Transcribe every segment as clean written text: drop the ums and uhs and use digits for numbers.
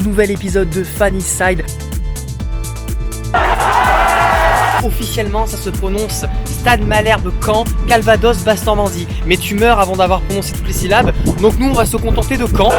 nouvel épisode de Funny Side. Officiellement, ça se prononce Stade Malherbe Caen, Calvados, Basse-Normandie. Mais tu meurs avant d'avoir prononcé toutes les syllabes, donc nous on va se contenter de Caen.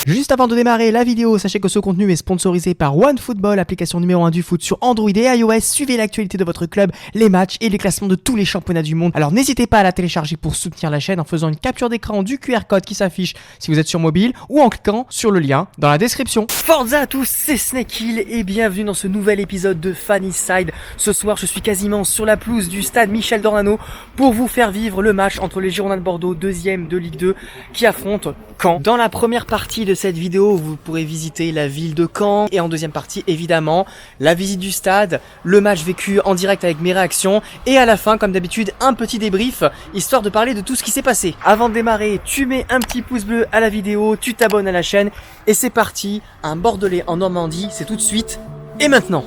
Juste avant de démarrer la vidéo, sachez que ce contenu est sponsorisé par OneFootball, application numéro 1 du foot sur Android et iOS. Suivez l'actualité de votre club, les matchs et les classements de tous les championnats du monde. Alors n'hésitez pas à la télécharger pour soutenir la chaîne en faisant une capture d'écran du QR code qui s'affiche si vous êtes sur mobile ou en cliquant sur le lien dans la description. Forza à tous, c'est Snake Hill et bienvenue dans ce nouvel épisode de Funny Side. Ce soir, je suis quasiment sur la pelouse du stade Michel Dornano pour vous faire vivre le match entre les Girondins de Bordeaux, 2e de Ligue 2, qui affrontent Caen. Dans la première partie de cette vidéo, vous pourrez visiter la ville de Caen et en deuxième partie, évidemment, la visite du stade, le match vécu en direct avec mes réactions et à la fin, comme d'habitude, un petit débrief histoire de parler de tout ce qui s'est passé. Avant de démarrer, tu mets un petit pouce bleu à la vidéo, tu t'abonnes à la chaîne et c'est parti. Un Bordelais en Normandie, c'est tout de suite et maintenant.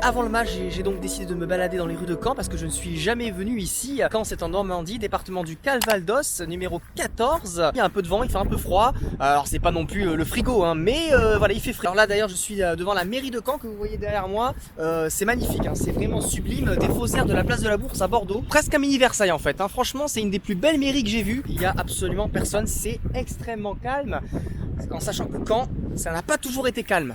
Avant le match, j'ai donc décidé de me balader dans les rues de Caen parce que je ne suis jamais venu ici. Caen, c'est en Normandie, département du Calvados, numéro 14. Il y a un peu de vent, il fait un peu froid. Alors c'est pas non plus le frigo, hein, mais voilà, il fait frais. Alors là d'ailleurs, je suis devant la mairie de Caen que vous voyez derrière moi. C'est magnifique, hein, c'est vraiment sublime. Des faussaires de la place de la Bourse à Bordeaux. Presque un mini Versailles en fait. Hein. Franchement, c'est une des plus belles mairies que j'ai vues. Il y a absolument personne, c'est extrêmement calme. En sachant que Caen, ça n'a pas toujours été calme.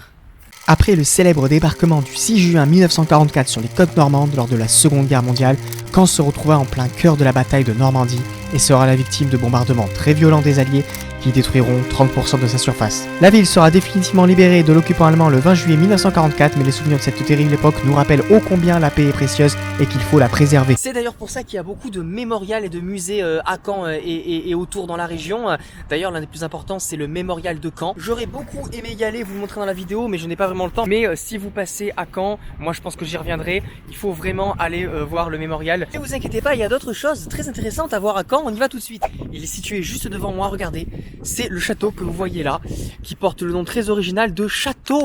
Après le célèbre débarquement du 6 juin 1944 sur les côtes normandes lors de la Seconde Guerre mondiale, Caen se retrouva en plein cœur de la bataille de Normandie et sera la victime de bombardements très violents des Alliés qui détruiront 30% de sa surface. La ville sera définitivement libérée de l'occupant allemand le 20 juillet 1944, mais les souvenirs de cette terrible époque nous rappellent ô combien la paix est précieuse et qu'il faut la préserver. C'est d'ailleurs pour ça qu'il y a beaucoup de mémorials et de musées à Caen et autour dans la région. D'ailleurs, l'un des plus importants, c'est le mémorial de Caen. J'aurais beaucoup aimé y aller, vous le montrer dans la vidéo, mais je n'ai pas vraiment le temps. Mais si vous passez à Caen, moi je pense que j'y reviendrai. Il faut vraiment aller voir le mémorial. Ne vous inquiétez pas, il y a d'autres choses très intéressantes à voir à Caen. On y va tout de suite. Il est situé juste devant moi, regardez. C'est le château que vous voyez là, qui porte le nom très original de château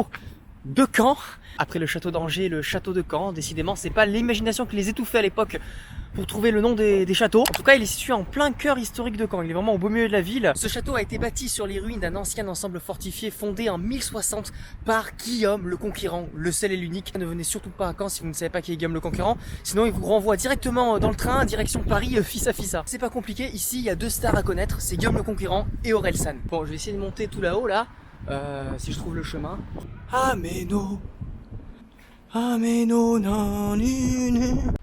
de Caen. Après le château d'Angers, le château de Caen, décidément, c'est pas l'imagination qui les étouffait à l'époque pour trouver le nom des châteaux. En tout cas, il est situé en plein cœur historique de Caen. Il est vraiment au beau milieu de la ville. Ce château a été bâti sur les ruines d'un ancien ensemble fortifié fondé en 1060 par Guillaume le Conquérant, le seul et l'unique. Ne venez surtout pas à Caen si vous ne savez pas qui est Guillaume le Conquérant. Sinon, il vous renvoie directement dans le train, direction Paris, fissa. C'est pas compliqué. Ici, il y a deux stars à connaître. C'est Guillaume le Conquérant et Orelsan. Bon, je vais essayer de monter tout là-haut, là. Si je trouve le chemin.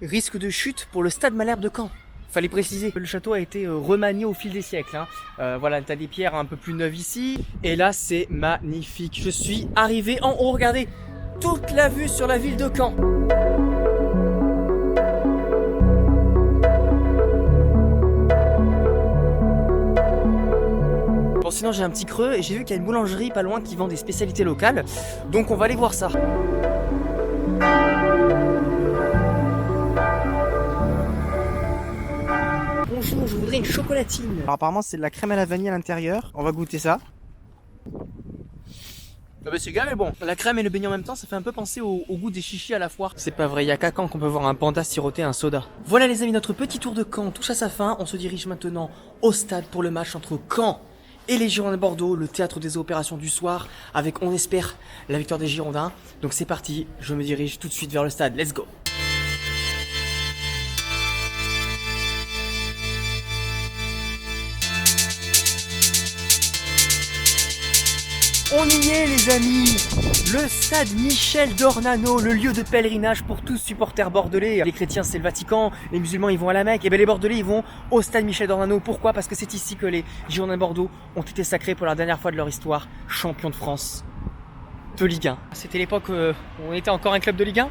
Risque de chute pour le stade Malherbe de Caen. Fallait préciser que le château a été remanié au fil des siècles. Hein. Voilà, t'as des pierres un peu plus neuves ici. Et là, c'est magnifique. Je suis arrivé en haut. Regardez, toute la vue sur la ville de Caen. Bon, sinon j'ai un petit creux et j'ai vu qu'il y a une boulangerie pas loin qui vend des spécialités locales. Donc on va aller voir ça. Bonjour, je voudrais une chocolatine. Alors apparemment c'est de la crème à la vanille à l'intérieur. On va goûter ça. Ah bah c'est gars mais bon, la crème et le beignet en même temps, ça fait un peu penser au goût des chichis à la foire. C'est pas vrai, il y a qu'à Caen qu'on peut voir un panda siroter un soda. Voilà les amis, notre petit tour de Caen touche à sa fin. On se dirige maintenant au stade pour le match entre Caen et les Girondins de Bordeaux, le théâtre des opérations du soir, avec, on espère, la victoire des Girondins. Donc c'est parti, je me dirige tout de suite vers le stade, let's go. On y est les amis, le stade Michel Dornano, le lieu de pèlerinage pour tous supporters bordelais. Les chrétiens c'est le Vatican, les musulmans ils vont à la Mecque, et bien les bordelais ils vont au stade Michel Dornano. Pourquoi? Parce que c'est ici que les Girondins de Bordeaux ont été sacrés pour la dernière fois de leur histoire, champions de France de Ligue 1. C'était l'époque où on était encore un club de Ligue 1.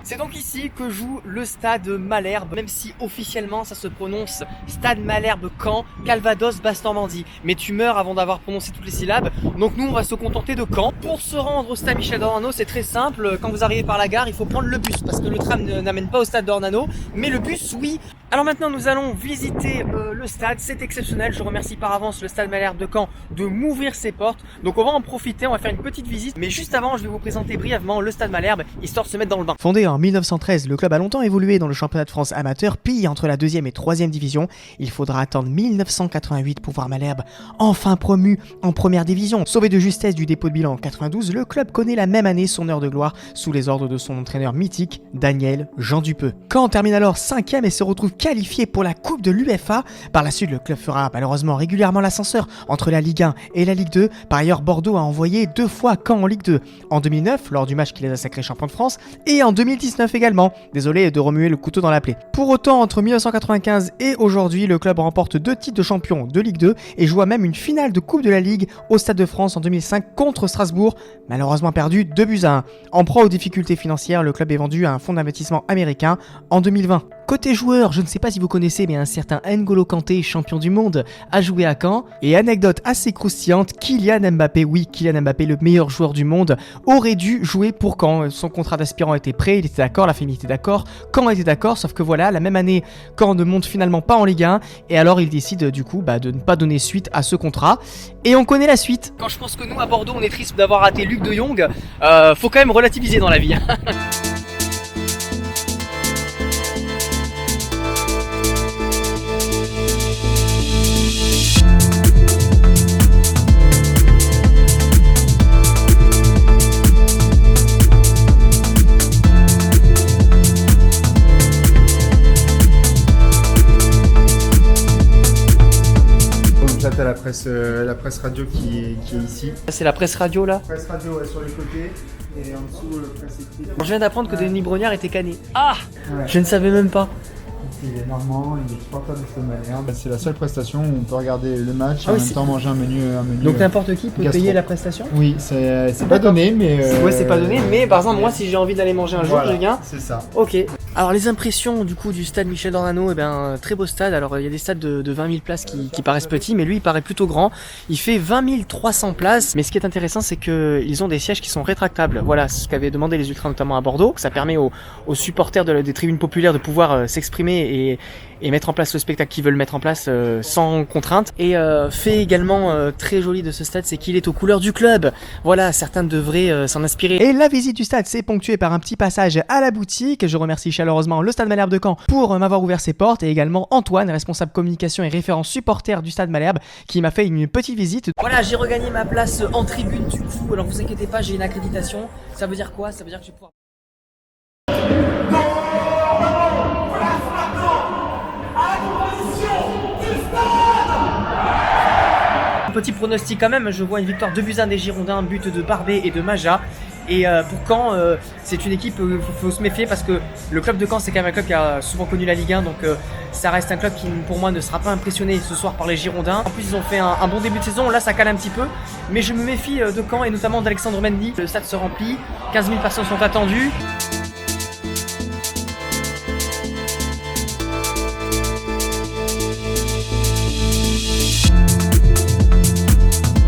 C'est donc ici que joue le stade Malherbe, même si officiellement ça se prononce Stade Malherbe Caen, Calvados, Basse-Normandie. Mais tu meurs avant d'avoir prononcé toutes les syllabes, donc nous on va se contenter de Caen. Pour se rendre au stade Michel d'Ornano, c'est très simple, quand vous arrivez par la gare, il faut prendre le bus, parce que le tram n'amène pas au stade d'Ornano, mais le bus oui. Alors maintenant nous allons visiter le stade, c'est exceptionnel, je remercie par avance le stade Malherbe de Caen de m'ouvrir ses portes. Donc on va en profiter, on va faire une petite visite, mais juste avant je vais vous présenter brièvement le stade Malherbe, histoire de se mettre dans le bain. Fondé en 1913, le club a longtemps évolué dans le championnat de France amateur, puis entre la 2e et 3e division. Il faudra attendre 1988 pour voir Malherbe enfin promu en première division. Sauvé de justesse du dépôt de bilan en 92, le club connaît la même année son heure de gloire sous les ordres de son entraîneur mythique, Daniel Jean Dupeux. Caen termine alors 5e et se retrouve qualifié pour la Coupe de l'UEFA. Par la suite, le club fera malheureusement régulièrement l'ascenseur entre la Ligue 1 et la Ligue 2. Par ailleurs, Bordeaux a envoyé 2 fois Caen en Ligue 2. En 2009, lors du match qui les a sacrés champions de France, et en 2019 également. Désolé de remuer le couteau dans la plaie. Pour autant, entre 1995 et aujourd'hui, le club remporte 2 titres de champion de Ligue 2 et joua même une finale de Coupe de la Ligue au Stade de France en 2005 contre Strasbourg, malheureusement perdu 2-1. En proie aux difficultés financières, le club est vendu à un fonds d'investissement américain en 2020. Côté joueur, je ne sais pas si vous connaissez, mais un certain N'Golo Kanté, champion du monde, a joué à Caen. Et anecdote assez croustillante, Kylian Mbappé, oui, Kylian Mbappé, le meilleur joueur du monde, aurait dû jouer pour Caen. Son contrat d'aspirant était prêt, il était d'accord, la famille était d'accord, Caen était d'accord, sauf que voilà, la même année, Caen ne monte finalement pas en Ligue 1, et alors il décide du coup de ne pas donner suite à ce contrat. Et on connaît la suite. Quand je pense que nous à Bordeaux on est triste d'avoir raté Luc de Jong, faut quand même relativiser dans la vie. Là, t'as la presse radio qui est ici. C'est la presse radio là. Presse radio ouais, sur les côtés et en dessous le presse écrite. Je viens d'apprendre que Denis Brognard était cané. Ah Ouais. Je ne savais même pas. Il est normand, il est supporter de Stade Malherbe. C'est la seule prestation où on peut regarder le match et Ah en oui, même temps manger un menu. Donc n'importe qui peut gastro. payer la prestation. Oui, c'est pas donné, mais. Ouais, c'est pas donné, mais par exemple, moi si j'ai envie d'aller manger un jour, voilà, je viens. c'est ça. Ok. Alors les impressions du coup du stade Michel d'Ornano, eh ben très beau stade. Alors il y a des stades de 20 000 places qui paraissent petits, mais lui il paraît plutôt grand. Il fait 20 300 places. Mais ce qui est intéressant, c'est que ils ont des sièges qui sont rétractables. Voilà, c'est ce qu'avaient demandé les ultras notamment à Bordeaux. Que ça permet aux supporters des tribunes populaires de pouvoir s'exprimer et mettre en place le spectacle qu'ils veulent mettre en place sans contrainte. Et fait également très joli de ce stade, c'est qu'il est aux couleurs du club. Voilà, certains devraient s'en inspirer. Et la visite du stade s'est ponctuée par un petit passage à la boutique. Je remercie chaleureusement le Stade Malherbe de Caen pour m'avoir ouvert ses portes et également Antoine, responsable communication et référent supporter du Stade Malherbe, qui m'a fait une petite visite. Voilà, j'ai regagné ma place en tribune du coup. Alors vous inquiétez pas, j'ai une accréditation. Ça veut dire quoi? Ça veut dire que je vais pouvoir... Petit pronostic quand même, je vois une victoire 2-1 des Girondins, but de Barbet et de Maja. Et pour Caen, c'est une équipe où il faut se méfier parce que le club de Caen, c'est quand même un club qui a souvent connu la Ligue 1, donc ça reste un club qui pour moi ne sera pas impressionné ce soir par les Girondins. En plus ils ont fait un bon début de saison, là ça cale un petit peu, mais je me méfie de Caen et notamment d'Alexandre Mendy. Le stade se remplit, 15 000 personnes sont attendues.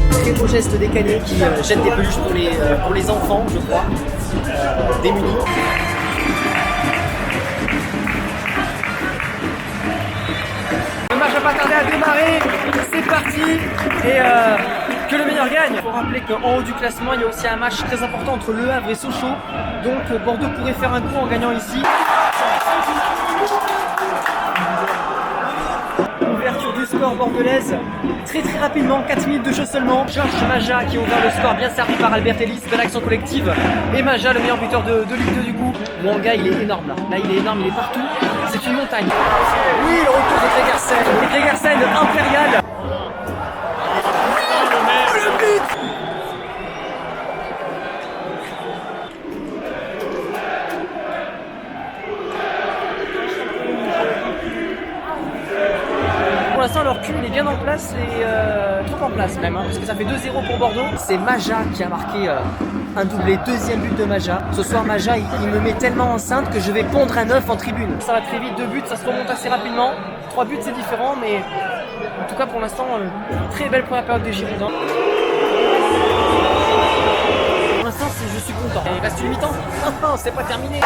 Très beau geste des Canets qui jettent des peluches pour les enfants, je crois, démunis. Le match va pas tarder à démarrer, c'est parti et que le meilleur gagne. Il faut rappeler qu'en haut du classement, il y a aussi un match très important entre Le Havre et Sochaux, donc Bordeaux pourrait faire un coup en gagnant ici. Ouverture du score bordelaise très rapidement, 4 minutes de jeu seulement. Georges Maja qui a ouvert le score, bien servi par Albert Ellis, belle action collective. Et Maja, le meilleur buteur de Ligue 2 du coup. Mwanga, il est énorme là. Là, il est énorme, il est partout. C'est une montagne. Oui, le retour de Gregersen. Et Gregersen impérial. Le but. l'instant, leur cul il est bien en place et trop en place même, hein, parce que ça fait 2-0 pour Bordeaux. C'est Maja qui a marqué un doublé, deuxième but de Maja. Ce soir, Maja, il me met tellement enceinte que je vais pondre un œuf en tribune. Ça va très vite, 2 buts, ça se remonte assez rapidement. 3 buts, c'est différent, mais en tout cas, pour l'instant, très belle première période des Girondins. Pour l'instant, je suis content. Il reste une mi-temps. Non, c'est pas terminé.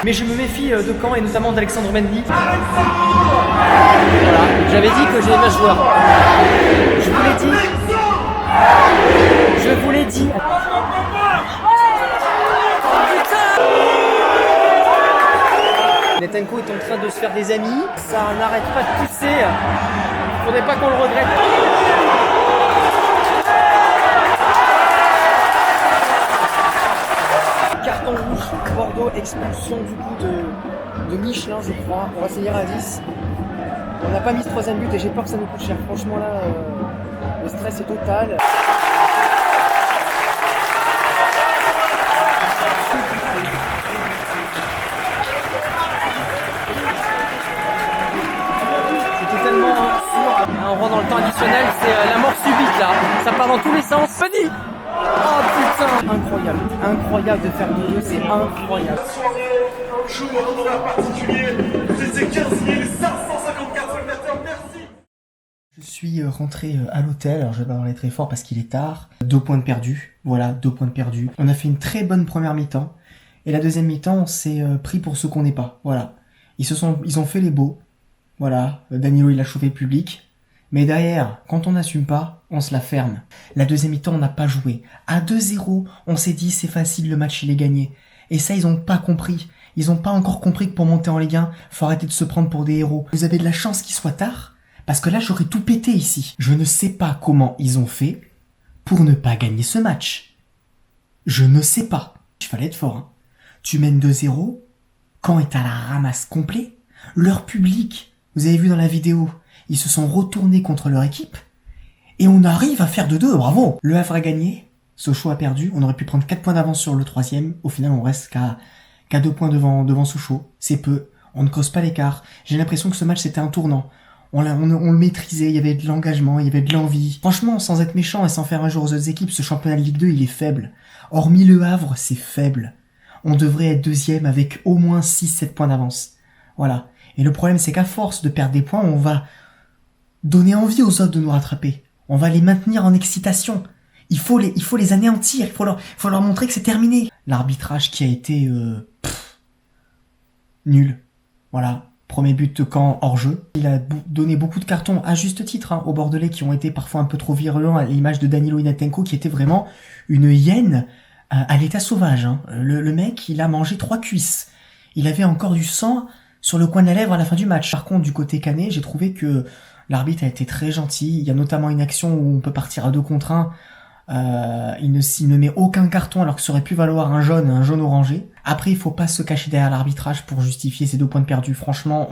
Mais je me méfie de Caen et notamment d'Alexandre Mendy. Voilà, j'avais dit que j'aimais un joueur. Je vous l'ai dit. Je vous l'ai dit. Netanko est en train de se faire des amis. Ça n'arrête pas de pousser. Il faudrait pas qu'on le regrette. Carton rouge, Bordeaux, expulsion du coup de Michelin, je crois. On va finir à 10. On n'a pas mis ce troisième but et j'ai peur que ça nous coûte cher. Franchement là, le stress est total. C'était tellement sûr. On rentre dans le temps additionnel, c'est la mort subite là. Ça part dans tous les sens. Petit. Oh putain, incroyable, incroyable de faire 2-2, c'est incroyable. Un jour particulier, c'est 15 554 spectateurs, merci. Je suis rentré à l'hôtel, alors je vais pas parler très fort parce qu'il est tard. 2 points de perdus, voilà, 2 points de perdus. On a fait une très bonne première mi-temps, et la deuxième mi-temps, on s'est pris pour ce qu'on n'est pas, voilà. Ils ont fait les beaux, voilà, Danilo il a chauffé le public. Mais derrière, quand on n'assume pas, on se la ferme. La deuxième mi-temps, on n'a pas joué. À 2-0, on s'est dit c'est facile, le match il est gagné. Et ça, ils ont pas compris. Ils ont pas encore compris que pour monter en Ligue 1, faut arrêter de se prendre pour des héros. Vous avez de la chance qu'il soit tard, parce que là, j'aurais tout pété ici. Je ne sais pas comment ils ont fait pour ne pas gagner ce match. Je ne sais pas. Il fallait être fort, hein. Tu mènes 2-0, Caen est à la ramasse complet. Leur public, vous avez vu dans la vidéo, ils se sont retournés contre leur équipe. Et on arrive à faire 2-2, bravo. Le Havre a gagné, Sochaux a perdu. On aurait pu prendre 4 points d'avance sur le troisième. Au final, on reste qu'à 2 points devant Sochaux. C'est peu. On ne creuse pas l'écart. J'ai l'impression que ce match, c'était un tournant. On le maîtrisait, il y avait de l'engagement, il y avait de l'envie. Franchement, sans être méchant et sans faire injure aux autres équipes, ce championnat de Ligue 2, il est faible. Hormis le Havre, c'est faible. On devrait être deuxième avec au moins 6-7 points d'avance. Voilà. Et le problème, c'est qu'à force de perdre des points, on va donner envie aux autres de nous rattraper. On va les maintenir en excitation. Il faut les anéantir. Il faut leur montrer que c'est terminé. L'arbitrage qui a été nul. Voilà. Premier but de Caen hors jeu. Il a donné beaucoup de cartons à juste titre aux Bordelais qui ont été parfois un peu trop virulents à l'image de Danilo Netanko qui était vraiment une hyène à l'état sauvage. Hein. Le mec, il a mangé 3 cuisses. Il avait encore du sang sur le coin de la lèvre à la fin du match. Par contre, du côté canet, j'ai trouvé que l'arbitre a été très gentil. Il y a notamment une action où on peut partir à 2 contre 1. Il ne met aucun carton alors que ça aurait pu valoir un jaune orangé. Après, il faut pas se cacher derrière l'arbitrage pour justifier ces 2 points de perdus. Franchement,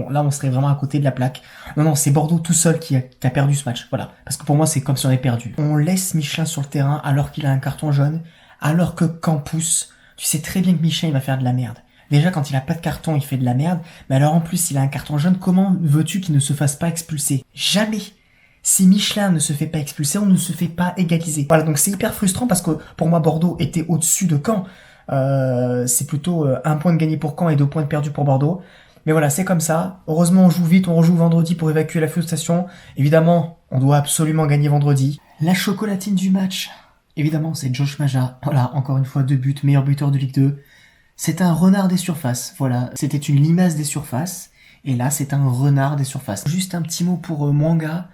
là, on serait vraiment à côté de la plaque. Non, c'est Bordeaux tout seul qui a perdu ce match. Voilà. Parce que pour moi, c'est comme si on avait perdu. On laisse Michelin sur le terrain alors qu'il a un carton jaune, alors que Caen pousse. Tu sais très bien que Michelin, il va faire de la merde. Déjà, quand il a pas de carton, il fait de la merde. Mais alors, en plus, il a un carton jaune, comment veux-tu qu'il ne se fasse pas expulser? Jamais. Si Michelin ne se fait pas expulser, on ne se fait pas égaliser. Voilà, donc c'est hyper frustrant parce que pour moi, Bordeaux était au-dessus de Caen. C'est plutôt 1 point de gagné pour Caen et 2 points de perdu pour Bordeaux. Mais voilà, c'est comme ça. Heureusement, on joue vite, on rejoue vendredi pour évacuer la frustration. Évidemment, on doit absolument gagner vendredi. La chocolatine du match, évidemment, c'est Josh Maja. Voilà, encore une fois, 2 buts, meilleur buteur de Ligue 2. C'est un renard des surfaces, voilà. C'était une limace des surfaces, et là, c'est un renard des surfaces. Juste un petit mot pour Mwanga,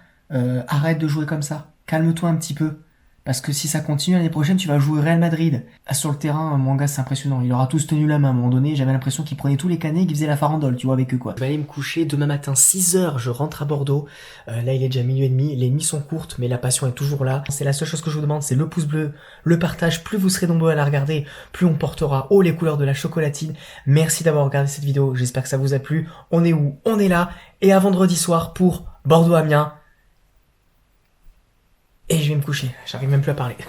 arrête de jouer comme ça. Calme-toi un petit peu. Parce que si ça continue l'année prochaine, tu vas jouer Real Madrid. Sur le terrain, Mwanga, c'est impressionnant. Il aura tous tenu la main à un moment donné. J'avais l'impression qu'il prenait tous les canets et qu'il faisait la farandole, tu vois, avec eux, quoi. Je vais aller me coucher. Demain matin, 6h, je rentre à Bordeaux. Là, il est déjà 12h30. Les nuits sont courtes, mais la passion est toujours là. C'est la seule chose que je vous demande, c'est le pouce bleu, le partage. Plus vous serez nombreux à la regarder, plus on portera haut les couleurs de la chocolatine. Merci d'avoir regardé cette vidéo. J'espère que ça vous a plu. On est où? On est là. Et à vendredi soir pour Bordeaux-Amiens. Et je vais me coucher. J'arrive même plus à parler.